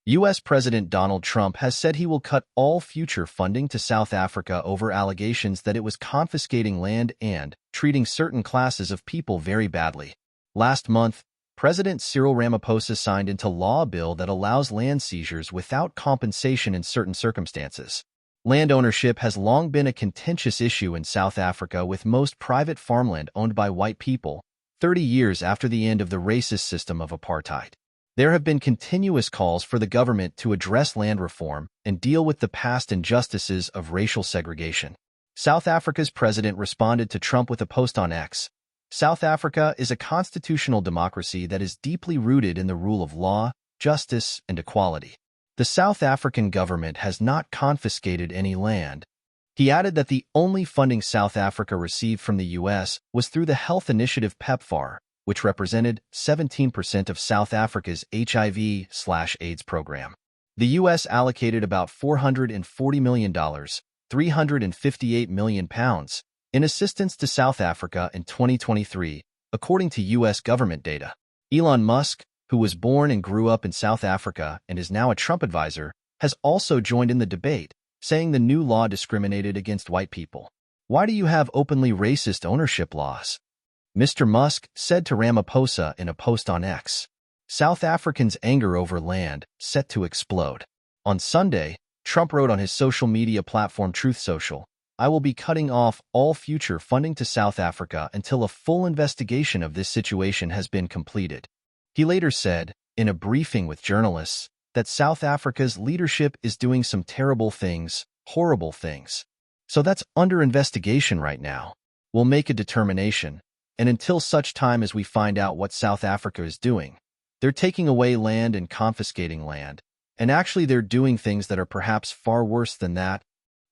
U.S. President Donald Trump has said he will cut all future funding to South Africa over allegations that it was confiscating land and treating certain classes of people very badly. Last month, President Cyril Ramaphosa signed into law a bill that allows land seizures without compensation in certain circumstances. Land ownership has long been a contentious issue in South Africa, with most private farmland owned by white people, 30 years after the end of the racist system of apartheid. There have been continuous calls for the government to address land reform and deal with the past injustices of racial segregation. South Africa's president responded to Trump with a post on X. South Africa is a constitutional democracy that is deeply rooted in the rule of law, justice, and equality. The South African government has not confiscated any land. He added that the only funding South Africa received from the U.S. was through the health initiative PEPFAR, which represented 17% of South Africa's HIV/AIDS program. The U.S. allocated about $440 million, £358 million, in assistance to South Africa in 2023, according to U.S. government data. Elon Musk, who was born and grew up in South Africa and is now a Trump advisor, has also joined in the debate, saying the new law discriminated against white people. Why do you have openly racist ownership laws? Mr. Musk said to Ramaphosa in a post on X. South Africans' anger over land set to explode. On Sunday, Trump wrote on his social media platform Truth Social, "I will be cutting off all future funding to South Africa until a full investigation of this situation has been completed." He later said, in a briefing with journalists, that South Africa's leadership is doing some terrible things, horrible things. So that's under investigation right now. We'll make a determination. And until such time as we find out what South Africa is doing, they're taking away land and confiscating land. And actually they're doing things that are perhaps far worse than that.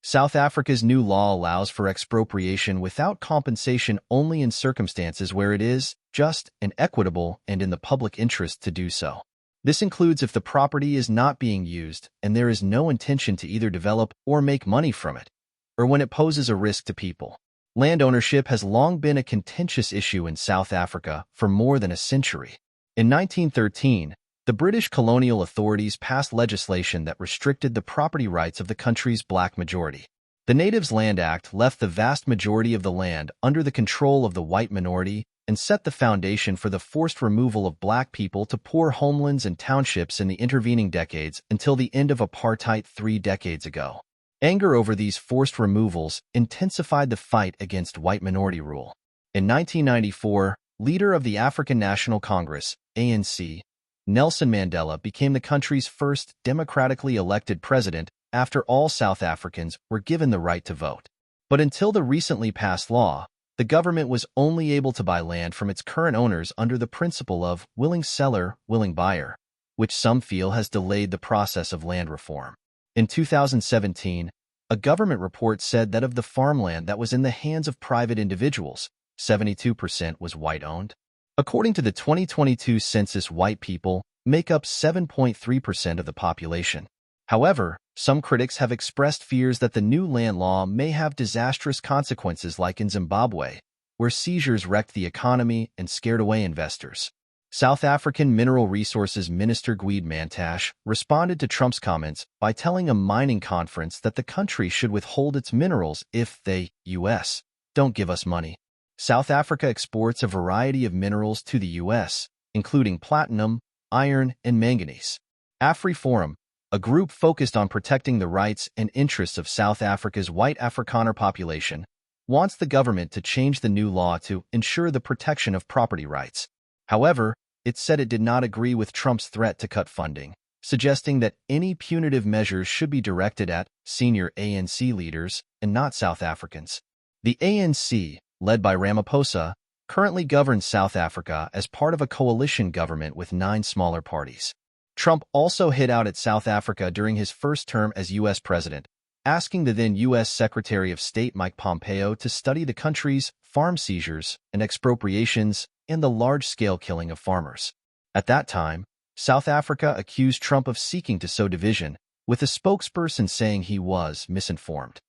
South Africa's new law allows for expropriation without compensation only in circumstances where it is just and equitable and in the public interest to do so. This includes if the property is not being used and there is no intention to either develop or make money from it, or when it poses a risk to people. Land ownership has long been a contentious issue in South Africa for more than a century. In 1913, the British colonial authorities passed legislation that restricted the property rights of the country's black majority. The Natives Land Act left the vast majority of the land under the control of the white minority and set the foundation for the forced removal of black people to poor homelands and townships in the intervening decades until the end of apartheid 3 decades ago. Anger over these forced removals intensified the fight against white minority rule. In 1994, leader of the African National Congress, ANC, Nelson Mandela became the country's first democratically elected president after all South Africans were given the right to vote. But until the recently passed law, the government was only able to buy land from its current owners under the principle of willing seller, willing buyer, which some feel has delayed the process of land reform. In 2017, a government report said that of the farmland that was in the hands of private individuals, 72% was white-owned. According to the 2022 census, white people make up 7.3% of the population. However, some critics have expressed fears that the new land law may have disastrous consequences, like in Zimbabwe, where seizures wrecked the economy and scared away investors. South African Mineral Resources Minister Gwede Mantashe responded to Trump's comments by telling a mining conference that the country should withhold its minerals if they, U.S., don't give us money. South Africa exports a variety of minerals to the U.S., including platinum, iron, and manganese. AfriForum, a group focused on protecting the rights and interests of South Africa's white Afrikaner population, wants the government to change the new law to ensure the protection of property rights. However, it said it did not agree with Trump's threat to cut funding, suggesting that any punitive measures should be directed at senior ANC leaders and not South Africans. The ANC, led by Ramaphosa, currently governs South Africa as part of a coalition government with 9 smaller parties. Trump also hit out at South Africa during his first term as U.S. president, asking the then U.S. Secretary of State Mike Pompeo to study the country's farm seizures and expropriations and the large-scale killing of farmers. At that time, South Africa accused Trump of seeking to sow division, with a spokesperson saying he was misinformed.